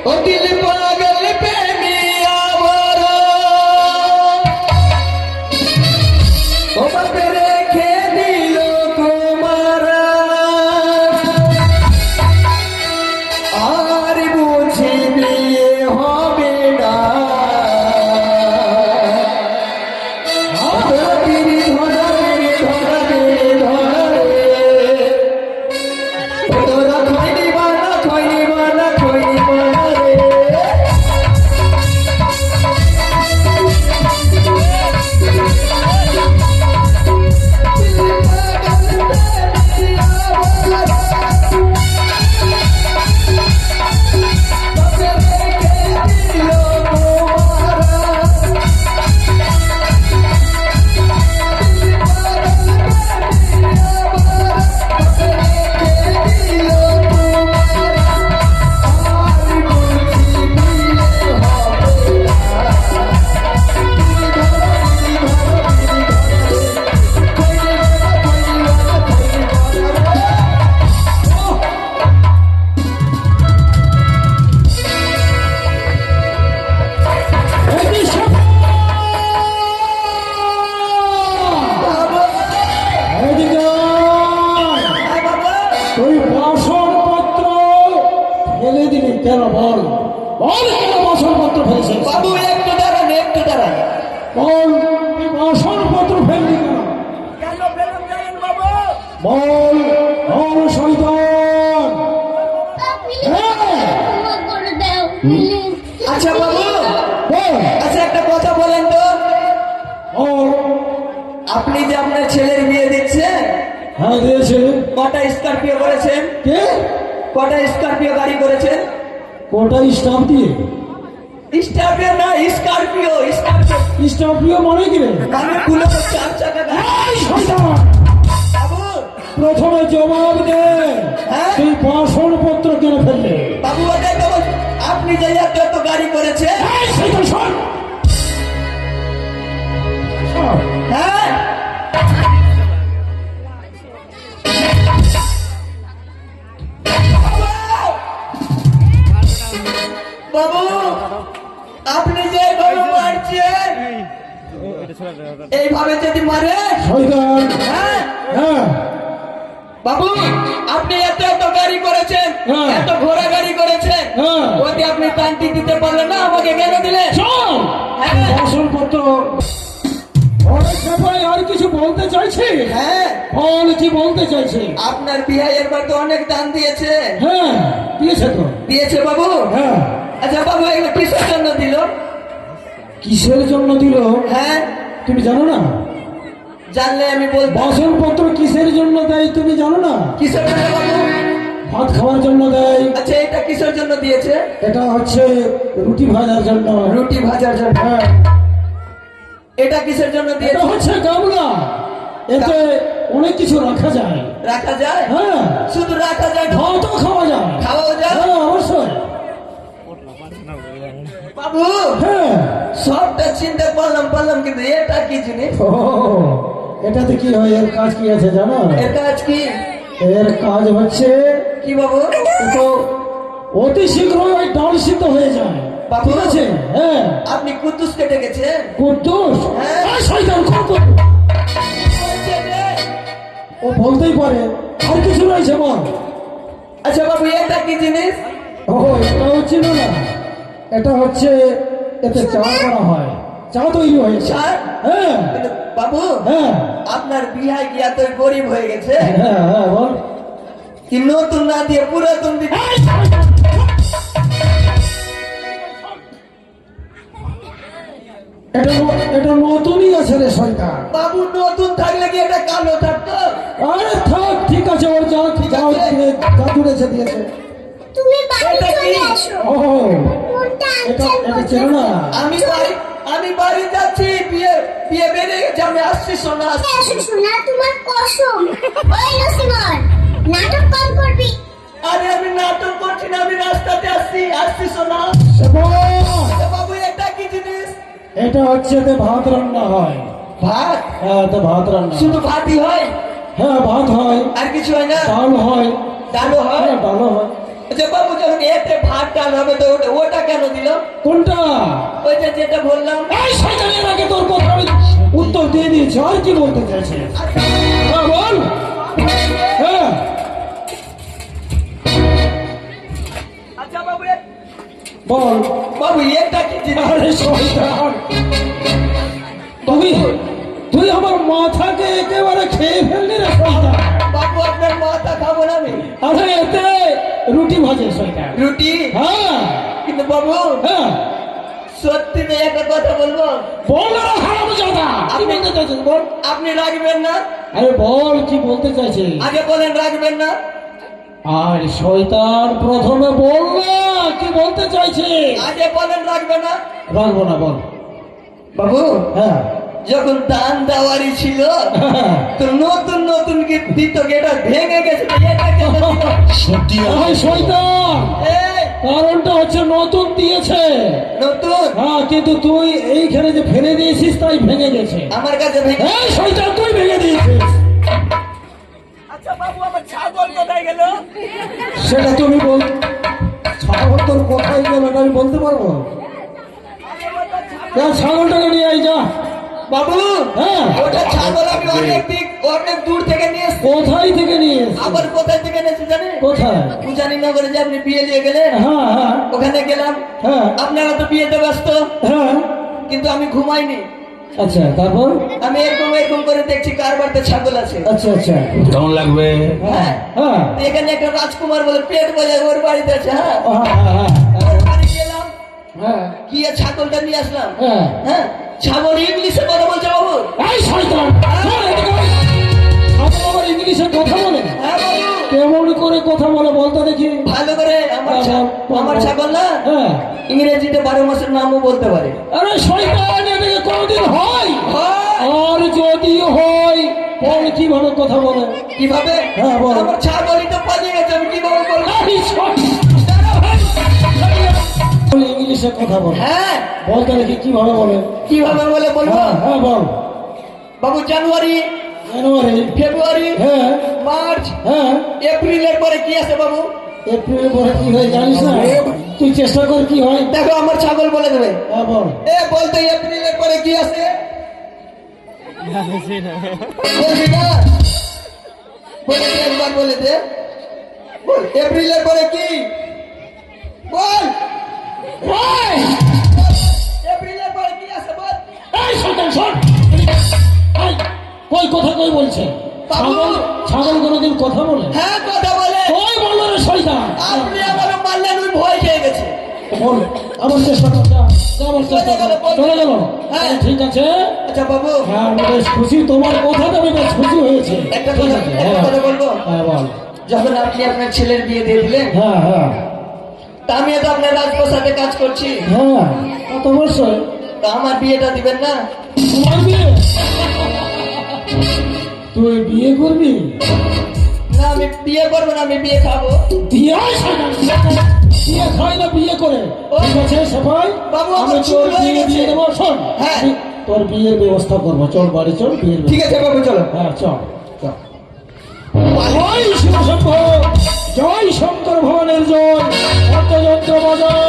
ओ दिल पागल प्रेमिया वारा ओ बकरे खे दिलो को मारा आर बुझी बिये होबे ना बिरी धरा रे तोरा खैनी बाना रे কেন বল বল কেন বাসনপত্র ফেলেছিস? বাবু একটু দাঁড়ান বল তুই বাসনপত্র ফেললি কেন? কেন ফেলেন জানেন বাবু? বল বল শয়তান। আচ্ছা বাবু, বল আচ্ছা একটা কথা বলেন তো, বল। আপনি যে আপনার ছেলের বিয়ে দিচ্ছেন, হ্যাঁ দিয়েছে। কটা স্করপিও করেছেন? কে? কটা স্করপিও গাড়ি করেছেন? কোটা স্টাম্প দিয়ে? স্করপিও না, স্করপিও। স্টাম্পিও মানে কি রে? মানে গুলো তো চার চাকা গাড়ি। এই শয়তান, বাবু প্রথমে জবাব দে, হ্যাঁ? তুই বাসনপত্র কেন ফেললি? বাবু ওটাই তো বলছি, আপনি যে এত গাড়ি করেছেন, এই শয়তান শোন। হ্যাঁ বাবু, আপনি যে এইভাবে মারছেন, এইভাবে যদি মারে, শয়তান। হ্যাঁ হ্যাঁ বাবু, আপনি এত গাড়ি করেছেন, হ্যাঁ। এত ঘোড়া গাড়ি করেছেন, হ্যাঁ। ওতে আপনি টানটি দিতে পারলেন না, আমাকে কেন দিলেন? শোন, হ্যাঁ বাসনপত্র অনেক ব্যাপারে আর কিছু বলতে চাইছি? হ্যাঁ, বল কি বলতে চাইছি? আপনার বিয়ে এবার তো অনেক দান দিয়েছে। হ্যাঁ দিয়েছে তো। দিয়েছে বাবু। হ্যাঁ আচ্ছা বাবু, এগুলো কিসের জন্য দিল? কিসের জন্য দিল হ্যাঁ তুমি জানো না? জানলে আমি বলবো। বাসনপত্র কিসের জন্য দেয় তুমি জানো না? কিসের জন্য বাবু? ভাত খাওয়ার জন্য দেয়। আচ্ছা এটা কিসের জন্য দিয়েছে? এটা হচ্ছে রুটি ভাজার জন্য। রুটি ভাজার জন্য। হ্যাঁ এটা কিসের জন্য এটা দিয়েছে? হচ্ছে গামলা, এতে অনেক কিছু রাখা যায়। রাখা যায়? হ্যাঁ শুধু রাখা যায় না, ভাতও খাওয়া যায়। খাওয়াও যায়? হ্যাঁ অবশ্যই। বাবু হ্যাঁ সবটা চিন্তা করলাম কিন্তু এটা কি জিনিস? ও এটাতে কি হয়? এর কাজ কি আছে জানো? এর কাজ কি? এর কাজ হচ্ছে কি বাবু? তো অতি শীঘ্রই ডাল সিদ্ধ হয়ে যায়। বাবু। ঠিক আছে? হ্যাঁ আপনি কুদ্দুসকে ডেকেছেন? কুদ্দুস? হ্যাঁ। এই শয়তান কুদ্দুস। ও বলতেই পারে, আর কিছু রয়েছে বল। আচ্ছা বাবু, এটা কি জিনিস? ও এটা হচ্ছে না, এটা হচ্ছে এতে চা করা হয়, চা তৈরি হয়েছে। চা? হ্যাঁ কিন্তু বাবু, হ্যাঁ আপনার বিহাই কি এত গরিব হয়ে গেছে হ্যাঁ হ্যাঁ বল। কি নতুন না দিয়ে পুরাতন দিতে? এই শয়তান! এটা নতুনই আছে রে শয়তান। বাবু নতুন থাকলে কি এটা কালো থাকতো? আরে থাক, ঠিক আছে, ওর যা যাও জাদু রেখে দিয়েছে। তুমি বাড়ি এটা কি? চলে আসো। ও ফোনটা এটা আনছেন এটা চেনো না? আমি বাড়ি যাচ্ছি, বিয়ে বেড়ে গেছে, আমি আসছি, সোনা আসছি। আসো শোনা, তোমার কসম। ওই লসিমন, নাটক কম করবি। আরে আমি নাটক করছি না, আমি রাস্তাতে আসছি সোনা। আচ্ছা বাবু, এটা কি জিনিস? এটা হচ্ছে এতে ভাত রান্না হয়। ভাত? হ্যাঁ এতে ভাত রান্না। শুধু ভাতই হয়? হ্যাঁ ভাত হয়, আর কিছু হয় না? ডাল হয়। ডালও হয়? হ্যাঁ ডালও হয়। আচ্ছা বাবু, যখন এতে ভাত টান হবে তো ওটা কেন দিল? কোনটা? ওই যে যেটা বললাম। এই শয়তানের আগে তোর কথা আমি উত্তর দিয়ে দিয়েছি, আর কি বলতে চাইছিস? হ্যাঁ বল। হ্যাঁ আচ্ছা বাবু বল। বাবু এটা কি জিনিস? আরে শয়তান, তুই আমার মাথাকে একেবারে খেয়ে ফেললি রে শয়তান। বাবু আপনার মাথা খাবো না আমি। আরে এতে রুটি ভাজে শয়তান। রুটি? হ্যাঁ কিন্তু বাবু হ্যাঁ সত্যি তো একটা কথা বলবো। বল না হারামজাদা, কি বলতে চাইছিস বল। আপনি রাখবেন না? আরে বল কি বলতে চাইছিস। আগে বলেন রাখবেন না। আর শয়তান প্রথমে বল না কি বলতে চাইছিস। আগে বলেন রাখবেন না। রাখবো না, বল। বাবু হ্যাঁ যখন দান দেওয়ারি ছিল তো নতুন নতুন দিত, এটা ভেঙে গেছে তো এটা কেন দিল? এই শয়তান, এই কারণটা হচ্ছে নতুন দিয়েছে। নতুন হ্যাঁ কিন্তু তুই এইখানে যে ফেলে দিয়েছিস তাই ভেঙে গেছে। আমার কাছে ভেঙে। এই শয়তান তুই ভেঙে দিয়েছিস। আচ্ছা বাবু আমার ছাগল কোথায় গেল? সেটা তুমি বল। ছাগল তোর কোথায় গেল এটা আমি বলতে পারবো? যা ছাগলটাকে নিয়ে আই যা। বাবু হ্যাঁ ওটা ছাগল আমি অনেক দূর থেকে নিয়ে এসেছি। কোথায় থেকে নিয়ে এসেছিস? আবার কোথায় থেকে নিয়েছি জানেন? কোথায়? পূজানি নগরে যে আপনি বিয়ে নিয়ে গেলেন হ্যাঁ হ্যাঁ ওখানে গেলাম। হ্যাঁ আপনারা তো বিয়েতে ব্যস্ত, হ্যাঁ কিন্তু আমি ঘুমাইনি। আচ্ছা তারপর? আমি এরকম এরকম করে দেখছি কার বাড়িতে ছাগল আছে। আচ্ছা আচ্ছা কেমন লাগবে? হ্যাঁ হ্যাঁ তো এখানে একটা রাজকুমার বলে পেট বাজায় ওর বাড়িতে আছে। হ্যাঁ হ্যাঁ ওর বাড়ি গেলাম, হ্যাঁ গিয়ে ছাগলটা নিয়ে আসলাম। হ্যাঁ হ্যাঁ ছাগল ইংলিশে কথা বলছে বাবু। এই শয়তান শোন এদিকে আয়। ছাগল আবার ইংলিশে কথা বলে? হ্যাঁ বাবু কেমন করে কথা বলে বলতে দেখি। ভালো করে। আমার ছাগল না হ্যাঁ ইংরেজিতে 12 মাসের নামও বলতে পারে। আরে শয়তান এদিকে কোনদিন হয়? হয়। আর যদি হয় বল কিভাবে কথা বলে। কিভাবে? হ্যাঁ, বল। আমার ছাগলই তো পালিয়ে গেছে, আমি কিভাবে বলবো? এই শয়তান, ইংলিশে কথা বলে। হ্যাঁ বলতে দেখি কিভাবে বলে। কিভাবে বলে বলবো? হ্যাঁ হ্যাঁ বল। বাবু জানুয়ারি, জানুয়ারি, ফেব্রুয়ারি, হ্যাঁ মার্চ, হ্যাঁ এপ্রিলের পরে কি আছে বাবু? এপ্রিলের পরে কি হয় জানিস না? তুই চেষ্টা কর কি হয়। দেখো আমার ছাগল বলে দেবে। হ্যাঁ বল। এ বলতে এপ্রিলের পরে কি আছে? বলবি না? বলে দে, একবার বলে দে। বল এপ্রিলের পরে কি? বল এই, এপ্রিলের পরে কি আছে বল। এই শয়তান শোন। এই, কই কথা কই বলছে? বাবু। ছাগল ছাগল কোনোদিন কথা বলে? হ্যাঁ কথা বলে। কই বললো রে শয়তান? আপনি আমারও মারলেন, ওই ভয় খেয়ে গেছে। বল আমার চেষ্টা কর, যা যা, আমার চেষ্টা কর। চলে গেল? হ্যাঁ। ঠিক আছে। আচ্ছা বাবু হ্যাঁ আমি বেশ খুশি, তোমার কথাতে আমি বেশ খুশি হয়েছে। একটা ঠিক কথা আছে, একটা হ্যাঁ। কথা বলবো। হ্যাঁ বল। যখন আপনি আপনার ছেলের বিয়ে দিয়ে দিলেন হ্যাঁ হ্যাঁ তা আমি তো আপনার রাজপ্রসাদে কাজ করছি, হ্যাঁ তা তো অবশ্যই। তা আমার বিয়েটা দিবেন না? তোমার বিয়ে? তুই বিয়ে করবি? না আমি বিয়ে করবো না, আমি বিয়ে খাবো। বিয়ে হয় শয়তান, বিয়ে খায় না বিয়ে করে। ঠিক আছে সবাই, বাবু, আমার আমি চুল তোর হয়ে বিয়ে গেছে। দিয়ে দেবো। শোন, হ্যাঁ। আমি তোর বিয়ের ব্যবস্থা করবো। চল বাড়ি চল, বিয়ের ঠিক আছে বাবু চলো। হ্যাঁ চল চল। জয় শিবশম্ভ, জয় শঙ্কর ভবনের জয়, অর্থযন্ত্র বাজার।